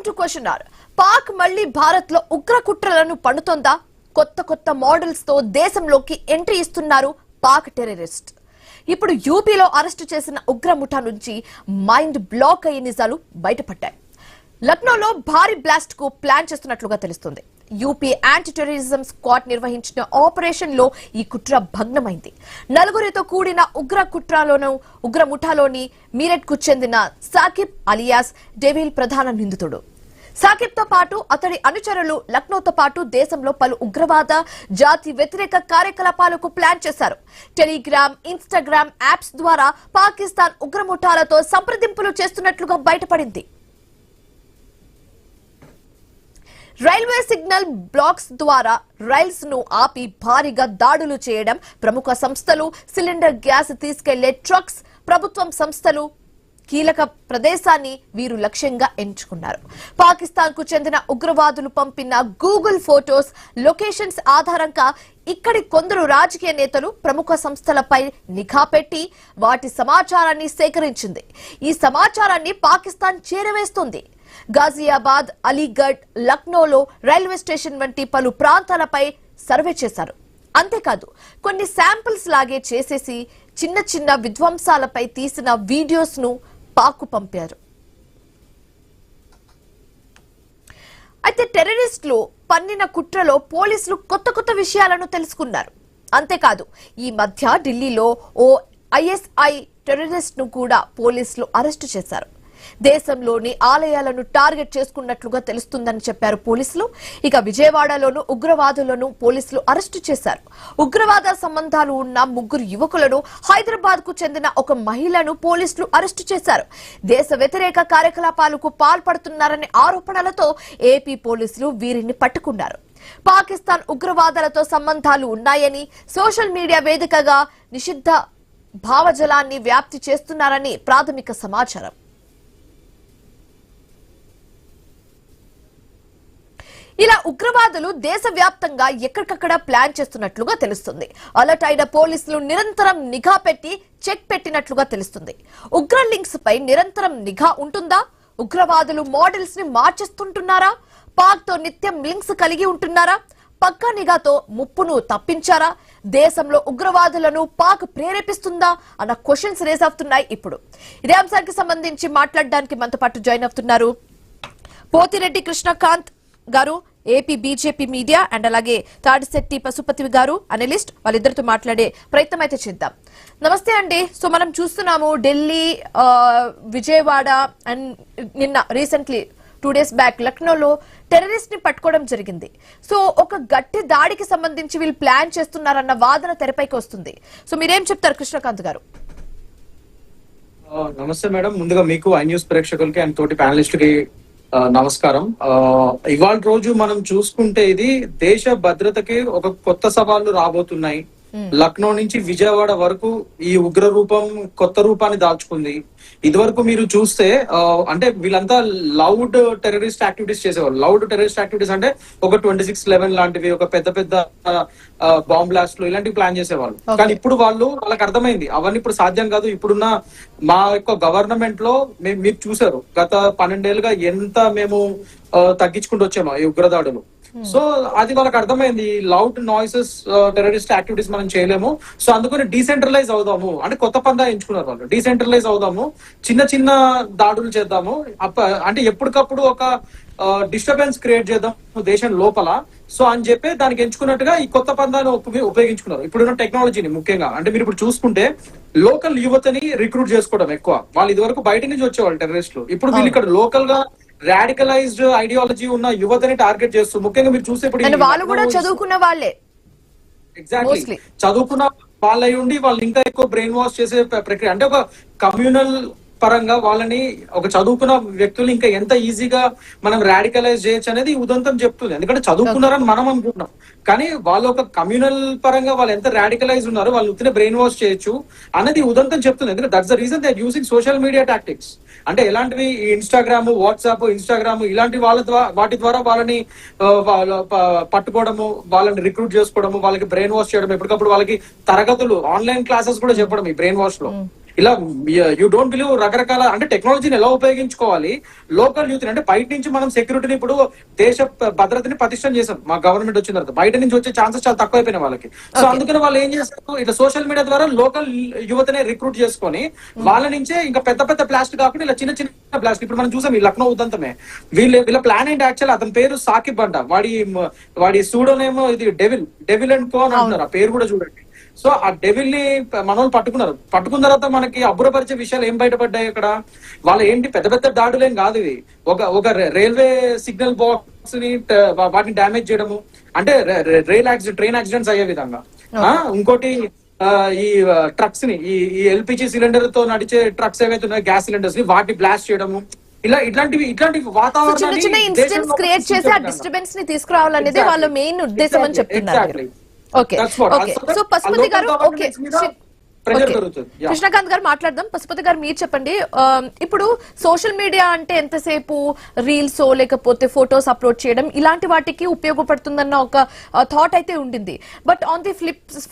To question are Pak మళ్ళీ భారత్ లో ఉగ్ర కుట్రలను పన్నుతోందా? కొత్త కొత్త మోడల్స్ తో దేశంలోకి ఎంట్రీ ఇస్తున్నారు పాక్ టెర్రరిస్ట్. ఇప్పుడు యూపీలో అరెస్టు చేసిన ఉగ్ర ముఠా నుంచి మైండ్ బ్లాక్ అయ్యే నిజాలు బయటపడ్డాయి. లక్నోలో భారీ బ్లాస్ట్ కు ప్లాన్ చేస్తున్నట్లుగా తెలుస్తుంది. యూపీ యాంటీ టెర్రరిజం స్క్వాడ్ నిర్వహించిన ఆపరేషన్ లో ఈ కుట్ర భగ్నమైంది. నలుగురితో కూడిన ఉగ్ర ముఠాలోని మీరట్ కు చెందిన సాకిబ్ అలియాస్ డెవిల్ ప్రధాన నిందితుడు. సాకిబ్ తో పాటు అతడి అనుచరులు లక్నోతో పాటు దేశంలో పలు ఉగ్రవాద జాతి వ్యతిరేక కార్యకలాపాలకు ప్లాన్ చేశారు. టెలిగ్రామ్, ఇన్స్టాగ్రామ్ యాప్స్ ద్వారా పాకిస్తాన్ ఉగ్ర ముఠాలతో సంప్రదింపులు చేస్తున్నట్లుగా బయటపడింది. రైల్వే సిగ్నల్ బ్లాక్స్ ద్వారా రైల్స్ ను ఆపి భారీగా దాడులు చేయడం, ప్రముఖ సంస్థలు, సిలిండర్ గ్యాస్ తీసుకెళ్లే ట్రక్స్, ప్రభుత్వం సంస్థలు కీలక ప్రదేశాన్ని వీరు లక్ష్యంగా ఎంచుకున్నారు. పాకిస్తాన్ కు చెందిన ఉగ్రవాదులు పంపిన గూగుల్ ఫోటోస్, లొకేషన్స్ ఆధారంగా ఇక్కడి కొందరు రాజకీయ నేతలు, ప్రముఖ సంస్థలపై నిఘా పెట్టి వాటి సమాచారాన్ని సేకరించింది. ఈ సమాచారాన్ని పాకిస్తాన్ చేరవేస్తుంది. గాజియాబాద్, అలీగఢ్, లక్నోలో రైల్వే స్టేషన్ వంటి పలు ప్రాంతాలపై సర్వే చేశారు. అంతేకాదు కొన్ని శాంపిల్స్ లాగే చేసేసి చిన్న చిన్న విధ్వంసాలపై తీసిన వీడియోస్ ను పాక్ పంపారు. అయితే టెర్రరిస్టులు పన్నిన కుట్రలో పోలీసులు కొత్త కొత్త విషయాలను తెలుసుకున్నారు. అంతేకాదు ఈ మధ్య ఢిల్లీలో ఓ ఐఎస్ఐ టెర్రరిస్ట్ ను కూడా పోలీసులు అరెస్టు చేశారు. దేశంలోని ఆలయాలను టార్గెట్ చేసుకున్నట్లుగా తెలుస్తుందని చెప్పారు పోలీసులు. ఇక విజయవాడలోనూ ఉగ్రవాదులను పోలీసులు అరెస్టు చేశారు. ఉగ్రవాద సంబంధాలు ఉన్న 3 యువకులను, హైదరాబాద్ కు చెందిన ఒక మహిళను పోలీసులు అరెస్టు చేశారు. దేశ వ్యతిరేక కార్యకలాపాలకు పాల్పడుతున్నారనే ఆరోపణలతో ఏపీ పోలీసులు వీరిని పట్టుకున్నారు. పాకిస్తాన్ ఉగ్రవాదులతో సంబంధాలు ఉన్నాయని, సోషల్ మీడియా వేదికగా నిషిద్ధ భావజాలాన్ని వ్యాప్తి చేస్తున్నారని ప్రాథమిక సమాచారం. ఇలా ఉగ్రవాదులు దేశవ్యాప్తంగా ఎక్కడికక్కడ ప్లాన్ చేస్తున్నట్లుగా తెలుస్తుంది. అలర్ట్ అయిన పోలీసులు నిరంతరం నిఘా పెట్టి చెక్ పెట్టినట్లుగా తెలుస్తుంది. ఉగ్ర లింక్స్ పై నిరంతరం నిఘా ఉంటుందా? ఉగ్రవాదులు మోడల్స్ ని మార్చేస్తుంటున్నారా? పాక్ తో నిత్యం లింక్స్ కలిగి ఉంటున్నారా? పక్కా నిఘాతో ముప్పును తప్పించారా? దేశంలో ఉగ్రవాదులను పాక్ ప్రేరేపిస్తుందా అన్న క్వశ్చన్స్ రేస్ అవుతున్నాయి. ఇప్పుడు ఇదే అంశానికి సంబంధించి మాట్లాడడానికి మనతో పాటు జాయిన్ అవుతున్నారు పోతిరెడ్డి కృష్ణకాంత్ గారు, ఏపీ బీజేపీ మీడియా, అండ్ అలాగే తాడిశెట్టి పశుపతి గారు, అనలిస్ట్. వాళ్ళిద్దరితో మాట్లాడే ప్రయత్నం అయితే చేద్దాం. నమస్తే అండి. సో మనం చూస్తున్నాము ఢిల్లీ, విజయవాడ అండ్ నిన్న రీసెంట్లీ 2 days బ్యాక్ లక్నోలో టెర్రరిస్ట్ ని పట్టుకోవడం జరిగింది. సో ఒక గట్టి దాడికి సంబంధించి వీళ్ళు ప్లాన్ చేస్తున్నారన్న వాదన తెరపైకి వస్తుంది. సో మీరేం చెప్తారు కృష్ణకాంత్ గారు? నమస్తే మేడం. ముందుగా మీకు ఐ న్యూస్ ప్రేక్షకులకి అండ్ తోటి ప్యానలిస్ట్ కి నమస్కారం. ఇవాళ రోజు మనం చూసుకుంటే ఇది దేశ భద్రతకి ఒక కొత్త సవాళ్లు రాబోతున్నాయి. లక్నో నుంచి విజయవాడ వరకు ఈ ఉగ్ర రూపం కొత్త రూపాన్ని దాల్చుకుంది. ఇదివరకు మీరు చూస్తే అంటే వీళ్ళంతా లౌడ్ టెర్రరిస్ట్ యాక్టివిటీస్ చేసేవాళ్ళు. లౌడ్ టెర్రరిస్ట్ యాక్టివిటీస్ అంటే ఒక 26/11 లాంటివి, ఒక పెద్ద పెద్ద బాంబ్ బ్లాస్ట్లు ఇలాంటివి ప్లాన్ చేసేవాళ్ళు. కానీ ఇప్పుడు వాళ్ళకి అర్థమైంది అవన్నీ ఇప్పుడు సాధ్యం కాదు. ఇప్పుడున్న మా యొక్క గవర్నమెంట్ లో మీరు చూసారు గత 12 ఏళ్ళుగా ఎంత మేము తగ్గించుకుంటూ వచ్చాము ఈ ఉగ్రదాడులు. సో అది వాళ్ళకి అర్థమైంది. లౌడ్ నాయిసెస్ టెర్రరిస్ట్ యాక్టివిటీస్ మనం చేయలేము. సో అందుకని డీసెంట్రలైజ్ అవుదాము అంటే కొత్త పందా ఎంచుకున్నారు వాళ్ళు. డీసెంట్రలైజ్ అవుదాము, చిన్న చిన్న దాడులు చేద్దాము, అంటే ఎప్పటికప్పుడు ఒక డిస్టర్బెన్స్ క్రియేట్ చేద్దాం దేశం లోపల. సో అని చెప్పి దానికి ఎంచుకున్నట్టుగా ఈ కొత్త పందాన్ని ఉపయోగించుకున్నారు. ఇప్పుడున్న టెక్నాలజీని ముఖ్యంగా. అంటే మీరు ఇప్పుడు చూసుకుంటే లోకల్ యువతని రిక్రూట్ చేసుకోవడం ఎక్కువ. వాళ్ళు ఇదివరకు బయట నుంచి వచ్చేవాళ్ళు టెర్రరిస్టులు. ఇప్పుడు వీళ్ళు ఇక్కడ లోకల్ గా రాడికలైజ్డ్ ఐడియాలజీ ఉన్న యువతని టార్గెట్ చేస్తూ, ముఖ్యంగా మీరు చూసే చదువుకున్న వాళ్ళే, ఎగ్జాక్ట్లీ చదువుకున్న వాళ్ళై ఉండి వాళ్ళు ఇంకా ఎక్కువ బ్రెయిన్ వాష్ చేసే ప్రక్రియ. అంటే ఒక కమ్యూనల్ పరంగా వాళ్ళని, ఒక చదువుకున్న వ్యక్తులు ఇంకా ఎంత ఈజీగా మనం రాడికలైజ్ చేయొచ్చు అనేది ఉదంతం చెప్తుంది. ఎందుకంటే చదువుకున్నారని మనం అనుకుంటున్నాం, కానీ వాళ్ళు ఒక కమ్యూనల్ పరంగా వాళ్ళు ఎంత రాడికలైజ్ ఉన్నారు, వాళ్ళు ఉత్తినే బ్రెయిన్ వాష్ చేయొచ్చు అనేది ఉదంతం చెప్తుంది. ఎందుకంటే that's the reason they are using social media tactics. అంటే ఎలాంటివి, ఇన్స్టాగ్రామ్, వాట్సాప్, ఇలాంటి వాటి ద్వారా వాళ్ళని పట్టుకోవడము, వాళ్ళని రిక్రూట్ చేసుకోవడము, వాళ్ళకి బ్రెయిన్ వాష్ చేయడం, ఎప్పటికప్పుడు వాళ్ళకి తరగతులు, ఆన్లైన్ క్లాసెస్ కూడా చెప్పడం ఈ బ్రెయిన్ వాష్ లో. ఇలా యూ డోంట్ బిలీవ్ రకరకాల అంటే టెక్నాలజీని ఎలా ఉపయోగించుకోవాలి లోకల్ యూత్ అంటే బయట నుంచి మనం సెక్యూరిటీని ఇప్పుడు దేశ భద్రతని పటిష్టం చేసాం మా గవర్నమెంట్ వచ్చిన తర్వాత బయట నుంచి వచ్చే ఛాన్సెస్ చాలా తక్కువ అయిపోయినాయి వాళ్ళకి. సో అందుకని వాళ్ళు ఏం చేస్తారు ఇట్లా సోషల్ మీడియా ద్వారా లోకల్ యువతనే రిక్రూట్ చేసుకొని వాళ్ళ నుంచే ఇంకా పెద్ద పెద్ద బ్లాస్ట్ కాకుండా ఇలా చిన్న చిన్న బ్లాస్ట్ ఇప్పుడు మనం చూసాం ఈ లక్నో ఉదంతమే వీళ్ళ ప్లాన్ ఏంటి యాక్చువల్ అతని పేరు సాకిబ్ అంట వాడి సూడోనేమో ఇది డెవిల్ అండ్ కో అని అంటారు ఆ పేరు కూడా చూడండి. సో ఆ డెవిల్ ని మనోళ్ళు పట్టుకున్న తర్వాత మనకి అబ్బురపరిచే విషయాలు ఏం బయటపడ్డాయి అక్కడ వాళ్ళ ఏంటి పెద్ద పెద్ద దాడులేం కాదు ఇది ఒక రైల్వే సిగ్నల్ బాక్స్ ని వాటిని డ్యామేజ్ చేయడము అంటే ట్రైన్ యాక్సిడెంట్స్ అయ్యే విధంగా ఇంకోటి ఈ ట్రక్స్ ని ఈ ఎల్పిజి సిలిండర్ తో నడిచే ట్రక్స్ ఏవైతే ఉన్నాయో గ్యాస్ సిలిండర్స్ ని వాటిని బ్లాస్ట్ చేయడము ఇట్లాంటి వాతావరణం చిన్న ఇన్సిడెంట్స్ క్రియేట్ చేసి ఆ డిస్టర్బెన్స్ ని తీసుకురావాలనేది వాళ్ళ మెయిన్ ఉద్దేశం అని చెప్తున్నారు. ఓకే ఓకే సో పశుపతి గారు ఓకే కృష్ణకాంత్ గారు మాట్లాడదాం. పశుపతి గారు మీరు చెప్పండి, ఇప్పుడు సోషల్ మీడియా అంటే ఎంతసేపు రీల్స్ లేకపోతే ఫొటోస్ అప్లోడ్ చేయడం ఇలాంటి వాటికి ఉపయోగపడుతుందన్న ఒక థాట్ అయితే ఉండింది. But on the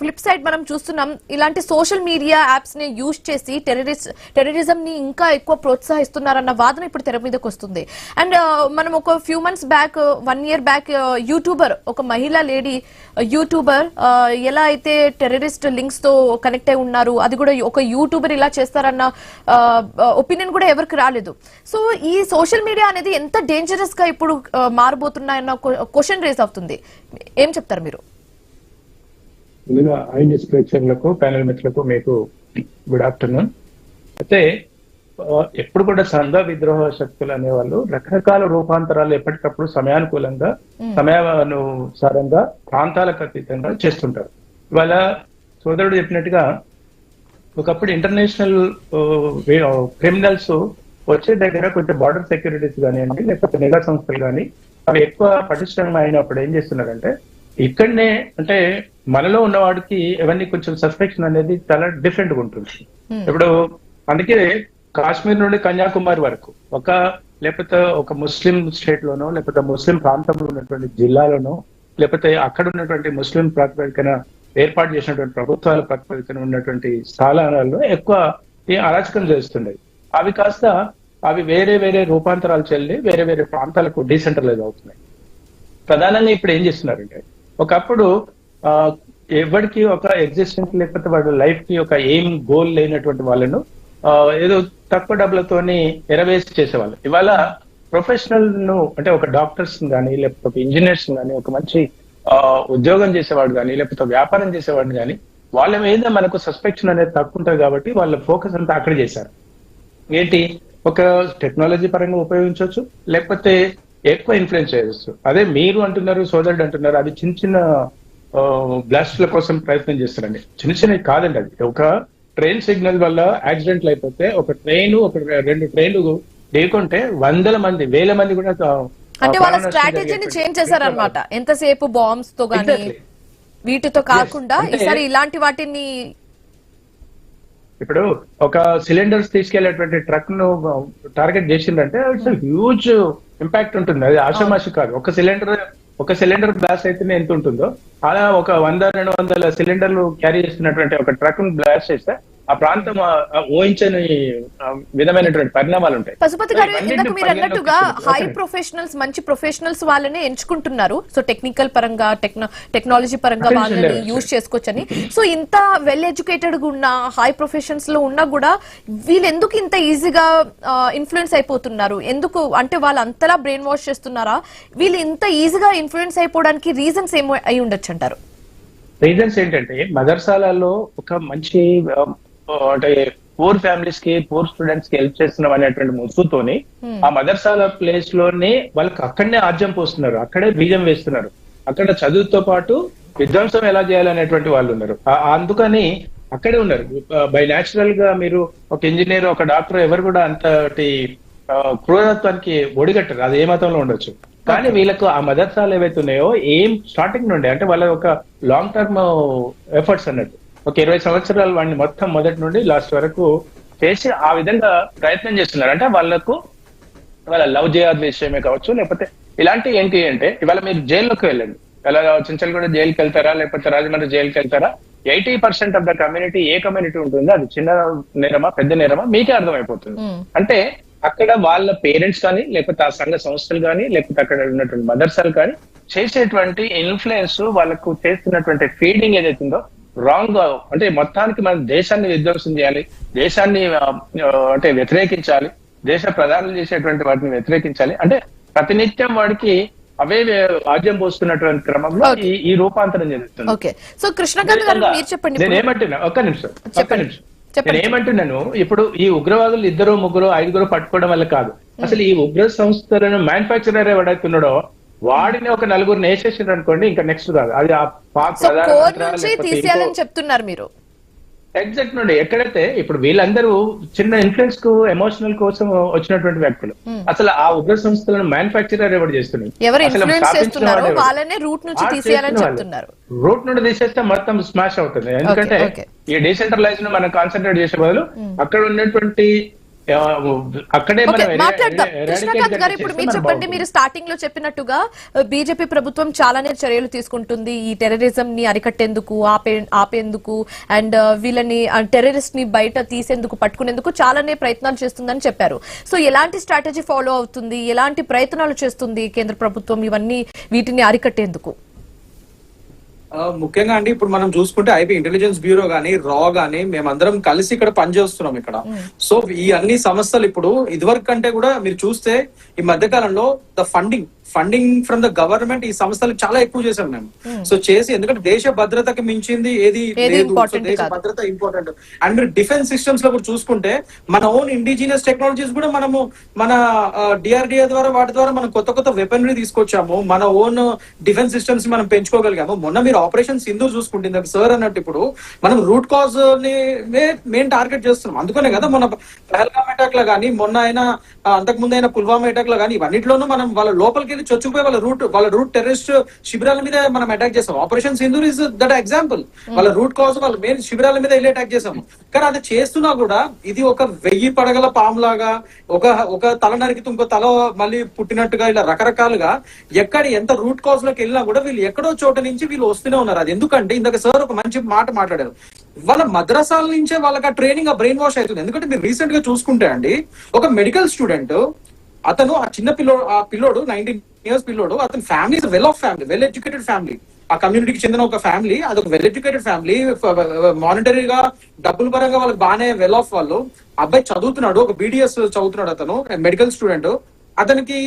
flip side మనం చూస్తున్నాం ఇలాంటి సోషల్ మీడియా యాప్స్ ని యూజ్ చేసి టెర్రరిజం ని ఇంకా ఎక్కువ ప్రోత్సహిస్తున్నారన్న వాదన ఇప్పుడు తెర మీదకి వస్తుంది. అండ్ మనం ఒక few months back 1 year back YouTuber ఒక మహిళా లేడీ యూట్యూబర్ ఎలా అయితే టెర్రరిస్ట్ లింక్స్ తో కనెక్ట్ అయి ఉన్నారు అది కూడా ఒక యూట్యూబర్ ఇలా చేస్తారన్న ఒపీనియన్ కూడా ఎవరికి రాలేదు. సో ఈ సోషల్ మీడియా అనేది ఎంత డేంజరస్ గా ఇప్పుడు మారబోతున్నాయన్న క్వశ్చన్ రేస్ అవుతుంది. ఏం చెప్తారు మీరు? ముందుగా ఐన్యూస్ ప్రేక్షకులకు ప్యానెల్ మిత్రులకు మీకు గుడ్ ఆఫ్టర్నూన్. అయితే ఎప్పుడు కూడా సంఘ విద్రోహ శక్తులు అనేవాళ్ళు రకరకాల రూపాంతరాలు ఎప్పటికప్పుడు సమయానుకూలంగా సమయానుసారంగా ప్రాంతాలకు అతీతంగా చేస్తుంటారు. ఇవాళ సోదరుడు చెప్పినట్టుగా ఒకప్పుడు ఇంటర్నేషనల్ క్రిమినల్స్ వచ్చే దగ్గర కొంచెం బార్డర్ సెక్యూరిటీస్ కానివ్వండి లేకపోతే నిఘా సంస్థలు కానీ అవి ఎక్కువ పటిష్టంగా అయినప్పుడు ఏం చేస్తున్నారంటే ఇక్కడనే అంటే మనలో ఉన్నవాడికి ఎవరిని కొంచెం సస్పెక్షన్ అనేది చాలా డిఫరెంట్ గా ఉంటుంది. ఇప్పుడు అందుకే కాశ్మీర్ నుండి కన్యాకుమారి వరకు లేకపోతే ఒక ముస్లిం స్టేట్ లోనో లేకపోతే ముస్లిం ప్రాంతంలో ఉన్నటువంటి జిల్లాలోనో లేకపోతే అక్కడ ఉన్నటువంటి ముస్లిం ప్రాతిపదికన ఏర్పాటు చేసినటువంటి ప్రభుత్వాల ప్రాతిపదికన ఉన్నటువంటి స్థలాలలో ఎక్కువ ఈ అరాచకం చేస్తుండేవి. అవి కాస్త అవి వేరే వేరే రూపాంతరాలు చెల్లి వేరే వేరే ప్రాంతాలకు డీసెంట్రలైజ్ అవుతున్నాయి. ప్రధానంగా ఇప్పుడు ఏం చేస్తున్నారంటే ఒకప్పుడు ఎవరికి ఒక ఎగ్జిస్టెన్స్ లేకపోతే వాడి లైఫ్ కి ఒక ఎయిమ్ గోల్ లేనటువంటి వాళ్ళను ఏదో తక్కువ డబ్బులతోని ఎరవేసి చేసేవాళ్ళు. ఇవాళ ప్రొఫెషనల్ ను అంటే ఒక డాక్టర్స్ కానీ లేకపోతే ఒక ఇంజనీర్స్ కానీ ఒక మంచి ఉద్యోగం చేసేవాడు కానీ లేకపోతే వ్యాపారం చేసేవాడు కానీ వాళ్ళ మీద మనకు సస్పెక్షన్ అనేది తక్కువ ఉంటుంది కాబట్టి వాళ్ళ ఫోకస్ అంతా అక్కడ చేశారు. ఏంటి ఒక టెక్నాలజీ పరంగా ఉపయోగించవచ్చు లేకపోతే ఎక్కువ ఇన్ఫ్లుయెన్స్ చేయవచ్చు. అదే మీరు అంటున్నారు సోదరుడు అంటున్నారు అది చిన్న చిన్న బ్లాస్ట్ల కోసం ప్రయత్నం చేస్తారండి. చిన్న చిన్నవి కాదండి. అది ఒక ట్రైన్ సిగ్నల్ వల్ల యాక్సిడెంట్లు అయిపోతే ఒక 2 ట్రైన్లు ఢీకొంటే 100 మంది 1000 మంది కూడా అంటే వాళ్ళ స్ట్రాటజీని చేంజ్ చేశారనమాట. ఎంతసేపు బాంబ్స్ తో గానీ వీటితో కాకుండా ఈసారి ఇలాంటి వాటిని ఇప్పుడు ఒక సిలిండర్స్ తీసుకెళ్లేటువంటి ట్రక్ ను టార్గెట్ చేసిందంటే ఇట్స్ హ్యూజ్ ఇంపాక్ట్ ఉంటుంది. అది ఆషామాషి కాదు. ఒక సిలిండర్ బ్లాస్ట్ అయితేనే ఎంత ఉంటుందో అలా ఒక 100-200 సిలిండర్లు క్యారీ చేస్తున్నటువంటి ఒక ట్రక్ ను బ్లాస్ట్ చేస్తే ఆ ప్రాంతం ఊహించని విధమైనటువంటి పరిణామాలు ఉంటాయి. పశుపతి గారు ఇందాక మీరు అన్నట్టుగా హై ప్రొఫెషనల్స్ మంచి ప్రొఫెషనల్స్ వాళ్ళనే ఎంచుకుంటున్నారు. సో టెక్నికల్ పరంగా టెక్నాలజీ పరంగా వాళ్ళని యూజ్ చేసుకోవచ్చని. సో ఇంత వెల్ ఎడ్యుకేటెడ్ గా ఉన్న హై ప్రొఫెషన్స్ లో ఉన్నా కూడా వీళ్ళు ఎందుకు ఇంత ఈజీగా ఇన్ఫ్లుయెన్స్ అయిపోతున్నారు? ఎందుకు అంటే వాళ్ళు అంతలా బ్రెయిన్ వాష్ చేస్తున్నారా? వీళ్ళు ఇంత ఈజీగా ఇన్ఫ్లుయెన్స్ అయిపోవడానికి రీజన్స్ ఏమో అయి ఉండొచ్చు అంటారు? రీజన్స్ ఏంటంటే మదర్సాలలో ఒక మంచి అంటే పూర్ ఫ్యామిలీస్ కి పూర్ స్టూడెంట్స్ కి హెల్ప్ చేస్తున్నాం అనేటువంటి ముసుగుతోని ఆ మదర్సాల ప్లేస్ లోనే వాళ్ళకి అక్కడనే ఆజ్యం పోస్తున్నారు, అక్కడే బీజం వేస్తున్నారు. అక్కడ చదువుతో పాటు విధ్వంసం ఎలా చేయాలనేటువంటి వాళ్ళు ఉన్నారు. అందుకని అక్కడే ఉన్నారు. బై న్యాచురల్ గా మీరు ఒక ఇంజనీర్ ఒక డాక్టర్ ఎవరు కూడా అంతటి క్రూరత్వానికి ఒడిగట్టరు. అది ఏ మతంలో ఉండొచ్చు. కానీ వీళ్ళకు ఆ మదర్సాలు ఏవైతే ఉన్నాయో ఏం స్టార్టింగ్ నుండి అంటే వాళ్ళ ఒక లాంగ్ టర్మ్ ఎఫర్ట్స్ అన్నట్టు ఒక 20 సంవత్సరాలు వాడిని మొత్తం మొదటి నుండి లాస్ట్ వరకు చేసి ఆ విధంగా ప్రయత్నం చేస్తున్నారు. అంటే వాళ్ళకు వాళ్ళ లవ్ జిహాద్ విషయమే కావచ్చు లేకపోతే ఇలాంటి ఏంటి అంటే ఇవాళ మీరు జైల్లోకి వెళ్ళండి. ఇలా చించలగూడ జైలుకి వెళ్తారా లేకపోతే రాజమండ్రి జైలుకి వెళ్తారా 80% of the community A community ఉంటుందో అది చిన్న నేరమా పెద్ద నేరమా మీకే అర్థమైపోతుంది. అంటే అక్కడ వాళ్ళ పేరెంట్స్ కానీ లేకపోతే ఆ సంఘ సంస్థలు కానీ లేకపోతే అక్కడ ఉన్నటువంటి మదర్సాలు కానీ చేసేటువంటి ఇన్ఫ్లుయెన్స్ వాళ్ళకు చేస్తున్నటువంటి ఫీడింగ్ ఏదైతుందో రాంగ్, అంటే మొత్తానికి మన దేశాన్ని విధ్వంసం చేయాలి, దేశాన్ని అంటే వ్యతిరేకించాలి, దేశ ప్రధానులు చేసేటువంటి వాటిని వ్యతిరేకించాలి అంటే ప్రతినిత్యం వాడికి అవే ఆజ్యం పోస్తున్నటువంటి క్రమంలో ఈ రూపాంతరం జరుగుతుంది. ఓకే, సో కృష్ణకాంత్ గారు మీరు చెప్పండి. నేను ఏమంటున్నా ఒక్క నిమిషం నేను ఏమంటున్నాను, ఇప్పుడు ఈ ఉగ్రవాదులు 2, 3, 5 పట్టుకోవడం వల్ల కాదు, అసలు ఈ ఉగ్ర సంస్థలను మ్యానుఫాక్చరర్ ఎవడైతే ఉన్నాడో వాడిని ఒక 4 వేసేసారు అనుకోండి, ఇంకా నెక్స్ట్ కాదు అది ఆ పాక్ తీసేయాలని చెప్తున్నారు మీరు. ఎగ్జాక్ట్ నుండి ఎక్కడైతే ఇప్పుడు వీళ్ళందరూ చిన్న ఇన్ఫ్లుయెన్స్ కు ఎమోషనల్ కోసం వచ్చినటువంటి వ్యక్తులు, అసలు ఆ ఉగ్ర సంస్థలను మ్యానుఫాక్చరర్ ఎవరు చేస్తున్నారు, రూట్ నుండి తీసేస్తే మొత్తం స్మాష్ అవుతుంది. ఎందుకంటే ఈ డీసెంట్రలైజ్ ను మనం కాన్సన్ట్రేట్ చేసే బదులు అక్కడ ఉన్నటువంటి అక్కడే మాట్లాడదాం. కృష్ణకాంత్ గారు ఇప్పుడు మీరు చెప్పండి, మీరు స్టార్టింగ్ లో చెప్పినట్టుగా బీజేపీ ప్రభుత్వం చాలానే చర్యలు తీసుకుంటుంది ఈ టెర్రరిజం ని అరికట్టేందుకు, ఆపేందుకు అండ్ వీళ్ళని టెర్రరిస్ట్ ని బయట తీసేందుకు, పట్టుకునేందుకు చాలానే ప్రయత్నాలు చేస్తుందని చెప్పారు. సో ఎలాంటి స్ట్రాటజీ ఫాలో అవుతుంది, ఎలాంటి ప్రయత్నాలు చేస్తుంది కేంద్ర ప్రభుత్వం వీటిని అరికట్టేందుకు? ముఖ్యంగా అండి ఇప్పుడు మనం చూసుకుంటే ఐబీ ఇంటెలిజెన్స్ బ్యూరో గానీ రా గానీ మేమందరం కలిసి ఇక్కడ పనిచేస్తున్నాం ఇక్కడ. సో ఈ అన్ని సమస్యలు ఇప్పుడు ఇదివరకు కంటే కూడా మీరు చూస్తే ఈ మధ్య కాలంలో the funding from the government ఈ సంస్థలకు చాలా ఎక్కువ చేసాం మేము. సో చేసి ఎందుకంటే దేశ భద్రతకి మించింది ఏది లేదు, దేశ భద్రత ఇంపార్టెంట్. అండ్ మీరు డిఫెన్స్ సిస్టమ్స్ లో కూడా చూసుకుంటే మన ఓన్ ఇండిజినియస్ టెక్నాలజీస్ కూడా మనము మన డిఆర్డిఏ ద్వారా వాటి ద్వారా మనం కొత్త వెపనరీ తీసుకొచ్చాము, మన ఓన్ డిఫెన్స్ సిస్టమ్స్ మనం పెంచుకోగలిగాము. మొన్న మీరు ఆపరేషన్ సింధూర్ చూసుకుంటుంది సార్ అన్నట్టు ఇప్పుడు మనం రూట్ కాజ్ ని మెయిన్ టార్గెట్ చేస్తున్నాం. అందుకనే కదా మొన్న పహల్గామ్ అటాక్ లో కానీ మొన్న అయినా అంతకుముందు అయినా పుల్వామా అటాక్ లో కానీ ఇవన్నిట్లోనూ మనం వాళ్ళ లోపలికి చొచ్చుకుపోయి వాళ్ళ రూట్ టెర్రరిస్ట్ శిబిరాల మీద మనం అటాక్ చేసాం. Operation Sindoor is that example. వాళ్ళ రూట్ కాజ్ వాళ్ళ మెయిన్ శిబిరాల మీద వెళ్ళి అటాక్ చేసాము. కానీ అది చేస్తున్నా కూడా ఇది ఒక 1000 పడగల పాములాగా ఒక తల నరికి ఇంకో తల మళ్ళీ పుట్టినట్టుగా ఇలా రకరకాలుగా ఎక్కడ ఎంత రూట్ కాజ్ లోకి వెళ్ళినా కూడా వీళ్ళు ఎక్కడో చోట నుంచి వీళ్ళు వస్తూనే ఉన్నారు. అది ఎందుకంటే ఇందాక సార్ ఒక మంచి మాట మాట్లాడారు, వాళ్ళ మద్రసాల నుంచే వాళ్ళకి ఆ ట్రైనింగ్ ఆ బ్రెయిన్ వాష్ అవుతుంది. ఎందుకంటే మీరు రీసెంట్ గా చూసుకుంటే అండి ఒక మెడికల్ స్టూడెంట్ అతను ఆ చిన్న పిల్లోడు 19 years పిల్లోడు, అతని ఫ్యామిలీ వెల్ ఎడ్యుకేటెడ్ ఫ్యామిలీ, ఆ కమ్యూనిటీకి చెందిన ఒక ఫ్యామిలీ, అదొక వెల్ ఎడ్యుకేటెడ్ ఫ్యామిలీ, మానిటరీగా డబ్బుల పరంగా వాళ్ళకి బాగానే వెల్ ఆఫ్ వాళ్ళు. అబ్బాయి చదువుతున్నాడు, ఒక BDS చదువుతున్నాడు, అతను మెడికల్ స్టూడెంట్. అతనికి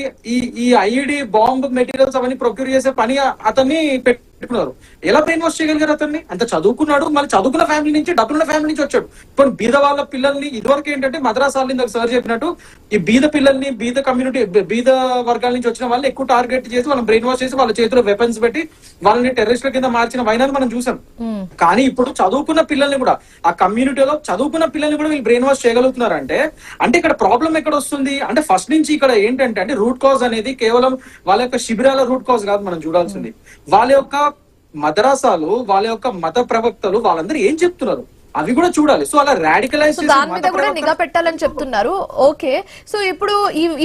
ఈ ఐఈడి బాంబ్ మెటీరియల్స్ అవన్నీ ప్రొక్యూర్ చేసే పని అతన్ని పెట్టుకున్నారు. ఎలా బ్రెయిన్ వాష్ చేయగలిగారు అతన్ని? అంత చదువుకున్నాడు, మళ్ళీ చదువుకున్న ఫ్యామిలీ నుంచి డబ్బులున్న ఫ్యామిలీ నుంచి వచ్చాడు. ఇప్పుడు బీద వాళ్ళ పిల్లల్ని ఇదివరకు ఏంటంటే మద్రాసాల నుంచి సార్ చెప్పినట్టు ఈ బీద పిల్లల్ని బీద కమ్యూనిటీ బీద వర్గాల నుంచి వచ్చిన వాళ్ళని ఎక్కువ టార్గెట్ చేసి వాళ్ళని బ్రెయిన్ వాష్ చేసి వాళ్ళ చేతిలో వెపన్స్ పెట్టి వాళ్ళని టెర్రరిస్టుల కింద మార్చిన వైనాన్ని మనం చూసాం. కానీ ఇప్పుడు చదువుకున్న పిల్లల్ని కూడా ఆ కమ్యూనిటీలో చదువుకున్న పిల్లల్ని కూడా వీళ్ళు బ్రెయిన్ వాష్ చేయగలుగుతున్నారంటే అంటే ఇక్కడ ప్రాబ్లం ఎక్కడ వస్తుంది అంటే ఫస్ట్ నుంచి ఇక్కడ ఏంటంటే అంటే రూట్ కాజ్ అనేది కేవలం వాళ్ళ యొక్క శిబిరాల రూట్ కాజ్ కాదు మనం చూడాల్సింది. వాళ్ళ యొక్క మదరాసాలు, వాళ్ళ యొక్క మత ప్రవక్తలు వాళ్ళందరూ ఏం చెప్తున్నారు అవి కూడా చూడాలి. సో అలా రాడికలైజ్ దాని మీద కూడా నిఘా పెట్టాలని చెప్తున్నారు. ఓకే, సో ఇప్పుడు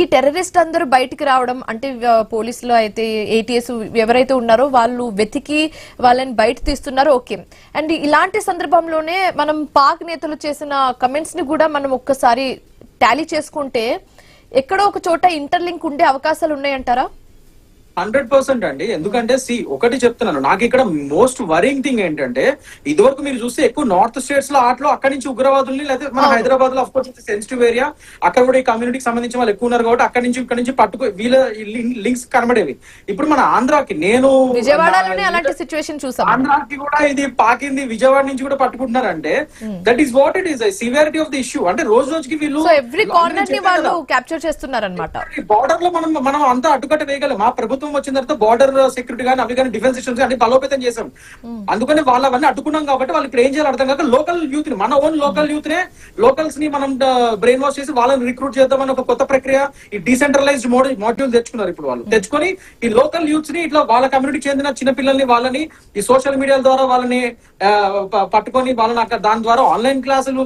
ఈ టెర్రరిస్ట్ అందరూ బయటికి రావడం అంటే పోలీసులు అయితే ATS ఎవరైతే ఉన్నారో వాళ్ళు వెతికి వాళ్ళని బయట తీస్తున్నారు. ఓకే, అండ్ ఇలాంటి సందర్భంలోనే మనం పాక్ నేతలు చేసిన కమెంట్స్ ని కూడా మనం ఒక్కసారి టాలీ చేసుకుంటే ఎక్కడో ఒక చోట ఇంటర్లింక్ ఉండే అవకాశాలు ఉన్నాయంటారా? 100% అండి. ఎందుకంటే ఒకటి చెప్తున్నాను, నాకు ఇక్కడ మోస్ట్ వరింగ్ థింగ్ ఏంటంటే ఇదివరకు మీరు చూస్తే ఎక్కువ నార్త్ స్టేట్స్ లో ఆటలో అక్కడి నుంచి ఉగ్రవాదుల్ని లేదా మన హైదరాబాద్ లో ఆఫ్ కోర్స్ సెన్సిటివ్ ఏరియా అక్కడ కూడా ఈ కమ్యూనిటీకి సంబంధించిన వాళ్ళు ఎక్కువ ఉన్నారు కాబట్టి అక్కడి నుంచి పట్టుకో వీళ్ళ లింక్స్ కనబడేవి. ఇప్పుడు మన ఆంధ్రాకి నేను విజయవాడలోనే అలాంటి సిచ్యువేషన్ చూసాం, ఆంధ్రాకి కూడా ఇది పాకింది విజయవాడ నుంచి కూడా పట్టుకుంటున్నారంటే that is what it is severity of the issue. అంటే రోజుకి వీళ్ళు ఎవ్రీ కార్నర్ ని వాళ్ళు క్యాప్చర్ చేస్తున్నారన్నమాట. బార్డర్ లో మనం అంతా అడ్డుకట్ట వేయగలం. మా ప్రభుత్వం వచ్చిన తర్వాత బార్డర్ సెక్యూరిటీ కానీ అవి కానీ డిఫెన్స్ సిస్టమ్స్ కానీ బలోపేతం చేసాం. అందుకని వాళ్ళవన్నీ అడ్డుకున్నాం కాబట్టి వాళ్ళు ఇప్పుడు ఏం చేయాలి అర్థం కాక లోకల్ యూత్ ని మన ఓన్ లోకల్స్ ని మనం బ్రెయిన్ వాష్ చేసి వాళ్ళని రిక్రూట్ చేద్దామని ఒక కొత్త ప్రక్రియ ఈ డీసెంట్రలైజ్డ్ మాడ్యూల్ తెచ్చుకున్నారు. ఇప్పుడు వాళ్ళు తెచ్చుకొని ఈ లోకల్ యూత్స్ ని ఇట్లా వాళ్ళ కమ్యూనిటీకి చెందిన చిన్న పిల్లల్ని వాళ్ళని ఈ సోషల్ మీడియాల ద్వారా వాళ్ళని పట్టుకొని వాళ్ళని అక్కడ దాని ద్వారా ఆన్లైన్ క్లాసులు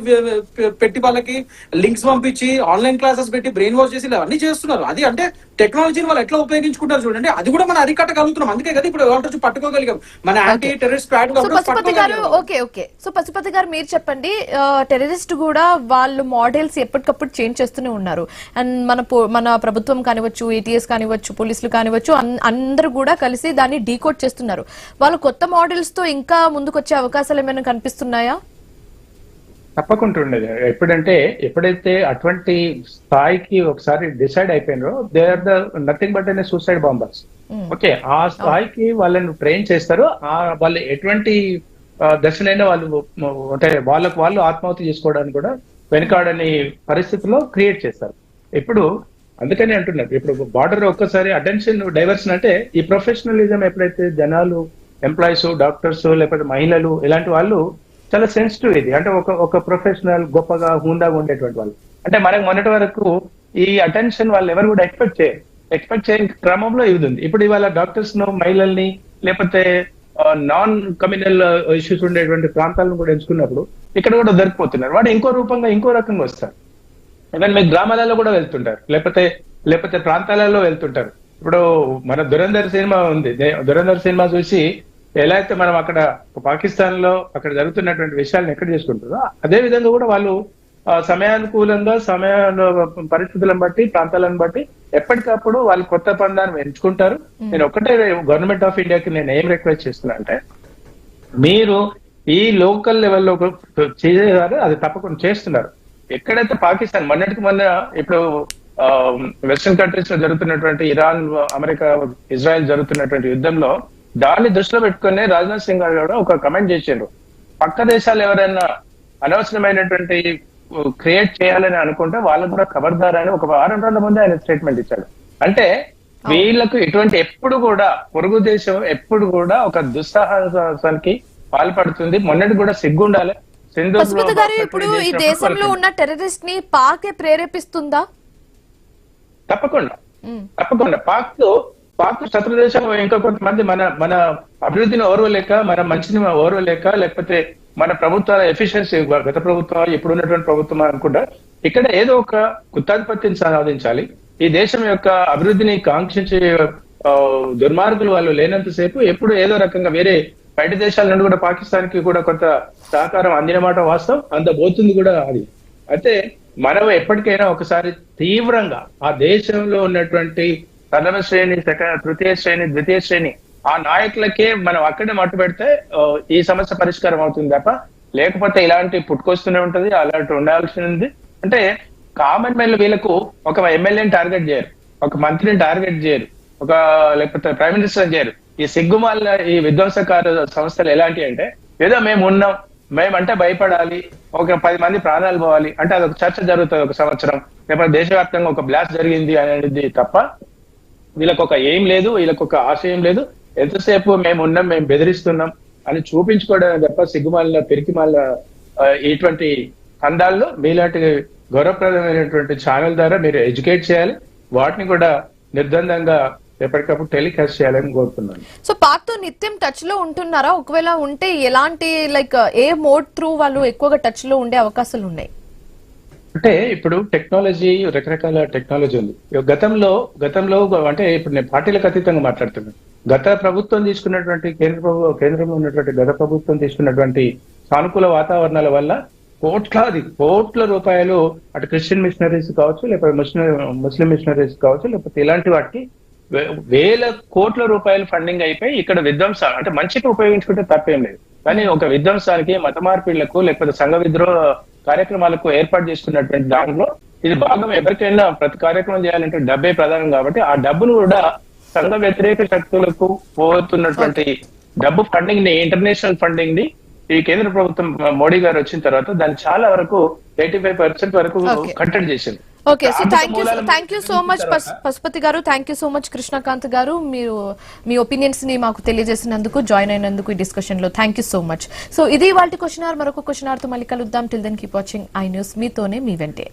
పెట్టి వాళ్ళకి లింక్స్ పంపించి ఆన్లైన్ క్లాసెస్ పెట్టి బ్రెయిన్ వాష్ చేసి అవన్నీ చేస్తున్నారు. అది అంటే టెక్నాలజీని వాళ్ళు ఎట్లా ఉపయోగించుకుంటారు చూడండి, అది కూడా మనం అరికట్టగలుగుతున్నాం. అందుకే కదా ఇప్పుడు ఎవరు పట్టుకోగలిగాం మన anti terrorist squad. So Pashupati గారు ఓకే. సో పశుపతి గారు మీరు చెప్పండి, టెర్రరిస్ట్ కూడా వాళ్ళు మోడల్స్ ఎప్పటికప్పుడు చేంజ్ చేస్తూనే ఉన్నారు. అండ్ మన ప్రభుత్వం కానివచ్చు, ఏటీఎస్ కానివచ్చు, పోలీసులు కానివచ్చు, అందరూ కూడా కలిసి దాన్ని డీకోడ్ చేస్తున్నారు. వాళ్ళు కొత్త మోడల్స్ తో ఇంకా ముందుకొచ్చే అవకాశాలు ఏమైనా కనిపిస్తున్నాయా? తప్పకుండా ఉండేది. ఎప్పుడైతే అటువంటి స్థాయికి ఒకసారి డిసైడ్ అయిపోయినారో, they are the nothing but అనే సూసైడ్ బాంబర్స్. ఓకే, ఆ స్థాయికి వాళ్ళని ట్రైన్ చేస్తారు. వాళ్ళు ఎటువంటి దశనైనా వాళ్ళు అంటే వాళ్ళు ఆత్మహత్య చేసుకోవడానికి కూడా వెనుకాడని పరిస్థితిలో క్రియేట్ చేస్తారు. ఇప్పుడు అందుకని అంటున్నారు, ఇప్పుడు బార్డర్ ఒక్కసారి అటెన్షన్ డైవర్షన్ అంటే ఈ ప్రొఫెషనలిజం ఎప్పుడైతే జనాలు, ఎంప్లాయీస్, డాక్టర్స్, లేకపోతే మహిళలు ఇలాంటి వాళ్ళు చాలా సెన్సిటివ్ ఇది. అంటే ఒక ప్రొఫెషనల్ గొప్పగా హుందాగా ఉండేటువంటి వాళ్ళు, అంటే మనకు మొన్నటి వరకు ఈ అటెన్షన్ వాళ్ళు ఎవరు కూడా ఎక్స్పెక్ట్ చేయని క్రమంలో ఇది ఉంది. ఇప్పుడు ఇవాళ డాక్టర్స్ ను, మహిళల్ని, లేకపోతే నాన్ కమ్యూనల్ ఇష్యూస్ ఉండేటువంటి ప్రాంతాలను కూడా ఎంచుకున్నప్పుడు ఇక్కడ కూడా దొరికిపోతున్నారు. వాడు ఇంకో రూపంగా ఇంకో రకంగా వస్తారు. ఈవెన్ మీకు గ్రామాలలో కూడా వెళ్తుంటారు, లేకపోతే ప్రాంతాలలో వెళ్తుంటారు. ఇప్పుడు మన దురంధర్ సినిమా ఉంది, దురంధర్ సినిమా చూసి ఎలా అయితే మనం అక్కడ పాకిస్తాన్ లో అక్కడ జరుగుతున్నటువంటి విషయాలను ఎక్కడ చేసుకుంటారో, అదే విధంగా కూడా వాళ్ళు సమయానుకూలంగా పరిస్థితులను బట్టి, ప్రాంతాలను బట్టి ఎప్పటికప్పుడు వాళ్ళు కొత్త పందాన్ని ఎంచుకుంటారు. నేను ఒకటే గవర్నమెంట్ ఆఫ్ ఇండియాకి నేను ఏం రిక్వెస్ట్ చేస్తున్నా అంటే, మీరు ఈ లోకల్ లెవెల్లో చేసేవారు అది తప్పకుండా చేస్తున్నారు. ఎక్కడైతే పాకిస్తాన్ మొన్న ఇప్పుడు వెస్టర్న్ కంట్రీస్ లో జరుగుతున్నటువంటి ఇరాన్, అమెరికా, ఇజ్రాయెల్ జరుగుతున్నటువంటి యుద్ధంలో దాన్ని దృష్టిలో పెట్టుకుని రాజ్నాథ్ సింగ్ గారు కూడా ఒక కమెంట్ చేశారు. పక్క దేశాలు ఎవరైనా అనవసరమైనటువంటి క్రియేట్ చేయాలని అనుకుంటే వాళ్ళకు కూడా ఖబర్దార్ అని ఒక వారం రోజుల ముందే ఆయన స్టేట్మెంట్ ఇచ్చాడు. అంటే వీళ్ళకు ఇటువంటి ఎప్పుడు కూడా పొరుగు దేశం ఎప్పుడు కూడా ఒక దుస్సాహసానికి పాల్పడుతుంది. మొన్నటి కూడా సిగ్గుండాలి. పశుపతి గారు, ఇప్పుడు ఈ దేశంలో ఉన్న టెర్రరిస్ట్ ని పాక్ ప్రేరేపిస్తుందా? తప్పకుండా పాక్ శత్రు దేశం ఇంకా కొంతమంది మన అభివృద్ధిని ఓర్వలేక, మన మంచిని ఓర్వలేక, లేకపోతే మన ప్రభుత్వాల ఎఫిషియన్సీ, గత ప్రభుత్వం ఇప్పుడున్నటువంటి ప్రభుత్వం అనుకుంటా ఇక్కడ ఏదో ఒక గుత్తాధిపత్యం సాధించాలి. ఈ దేశం యొక్క అభివృద్ధిని కాంక్షించే దుర్మార్గులు వాళ్ళు లేనంతసేపు ఎప్పుడు ఏదో రకంగా వేరే బయట దేశాల నుండి కూడా పాకిస్తాన్ కి కూడా కొంత సహకారం అందిన మాట వాస్తవం, అందబోతుంది కూడా అది. అయితే మనం ఎప్పటికైనా ఒకసారి తీవ్రంగా ఆ దేశంలో ఉన్నటువంటి ప్రథమ శ్రేణి, తృతీయ శ్రేణి, ద్వితీయ శ్రేణి ఆ నాయకులకే మనం అక్కడే మట్టు పెడితే ఈ సమస్య పరిష్కారం అవుతుంది తప్ప, లేకపోతే ఇలాంటి పుట్టుకొస్తూనే ఉంటది. అలాంటి ఉండాల్సింది. అంటే కామన్ మ్యాన్ వీళ్ళకు ఒక ఎమ్మెల్యేని టార్గెట్ చేయరు, ఒక మంత్రిని టార్గెట్ చేయరు, లేకపోతే ప్రైమ్ మినిస్టర్ చేయరు. ఈ సిగ్గుమాల ఈ విధ్వంసకార సంస్థలు ఎలాంటి అంటే, ఏదో మేము ఉన్నాం, మేమంటే భయపడాలి, ఒక 10 మంది ప్రాణాలు పోవాలి అంటే అదొక చర్చ జరుగుతుంది ఒక సంవత్సరం, లేకపోతే దేశవ్యాప్తంగా ఒక బ్లాస్ట్ జరిగింది అనేది తప్ప వీళ్ళకి ఒక ఏం లేదు, వీళ్ళకి ఒక ఆశయం లేదు. ఎంతసేపు మేము ఉన్నాం, మేము బెదిరిస్తున్నాం అని చూపించుకోవడం తప్ప సిగ్గుమాల, పెరికిమాల ఇటువంటి అందాల్లో మీలాంటి గౌరవప్రదమైనటువంటి ఛానల్ ద్వారా మీరు ఎడ్యుకేట్ చేయాలి. వాటిని కూడా నిర్బంధంగా ఎప్పటికప్పుడు టెలికాస్ట్ చేయాలని కోరుతున్నాను. సో పాక్ తో నిత్యం టచ్ లో ఉంటున్నారా? ఒకవేళ ఉంటే ఎలాంటి ఏ మోడ్ త్రూ వాళ్ళు ఎక్కువగా టచ్ లో ఉండే అవకాశాలు ఉన్నాయి? అంటే ఇప్పుడు టెక్నాలజీ, రకరకాల టెక్నాలజీ ఉంది. గతంలో అంటే ఇప్పుడు నేను పార్టీలకు అతీతంగా మాట్లాడుతున్నాను. గత ప్రభుత్వం తీసుకున్నటువంటి కేంద్రంలో ఉన్నటువంటి గత ప్రభుత్వం తీసుకున్నటువంటి సానుకూల వాతావరణాల వల్ల కోట్ల రూపాయలు అటు క్రిస్టియన్ మిషనరీస్ కావచ్చు, లేకపోతే ముస్లిం మిషనరీస్ కావచ్చు, లేకపోతే ఇలాంటి వాటికి వేల కోట్ల రూపాయలు ఫండింగ్ అయిపోయి ఇక్కడ విధ్వంసాలు అంటే మంచిగా ఉపయోగించుకుంటే తప్పేం లేదు. కానీ ఒక విధ్వంసానికి, మత మార్పిళ్లకు, లేకపోతే సంఘ విద్రోహ కార్యక్రమాలకు ఏర్పాటు చేసుకున్నటువంటి దాంట్లో ఇది భాగం. ఎవరికైనా ప్రతి కార్యక్రమం చేయాలంటే డబ్బే ప్రధానం కాబట్టి ఆ డబ్బును కూడా సంఘ వ్యతిరేక శక్తులకు పోతున్నటువంటి డబ్బు ఫండింగ్ ని, ఇంటర్నేషనల్ ఫండింగ్ ని ఈ కేంద్ర ప్రభుత్వం మోడీ గారు వచ్చిన తర్వాత దాన్ని చాలా వరకు 85% వరకు కట్టడి చేసింది. Okay, so thank you so much Pashupati గారు, thank you so much Krishnakanth గారు. మీరు మీ ఒపీనియన్స్ ని మాకు తెలియజేసినందుకు, జాయిన్ అయినందుకు ఈ డిస్కషన్ లో thank you so much. So ఇది ఇవాల్టి క్వశ్చన్ అవర్. మరొక క్వశ్చన్ అవర్ తో మళ్ళీ కలుద్దాం. Till then keep watching I News. మీతోనే మీ వెంటే.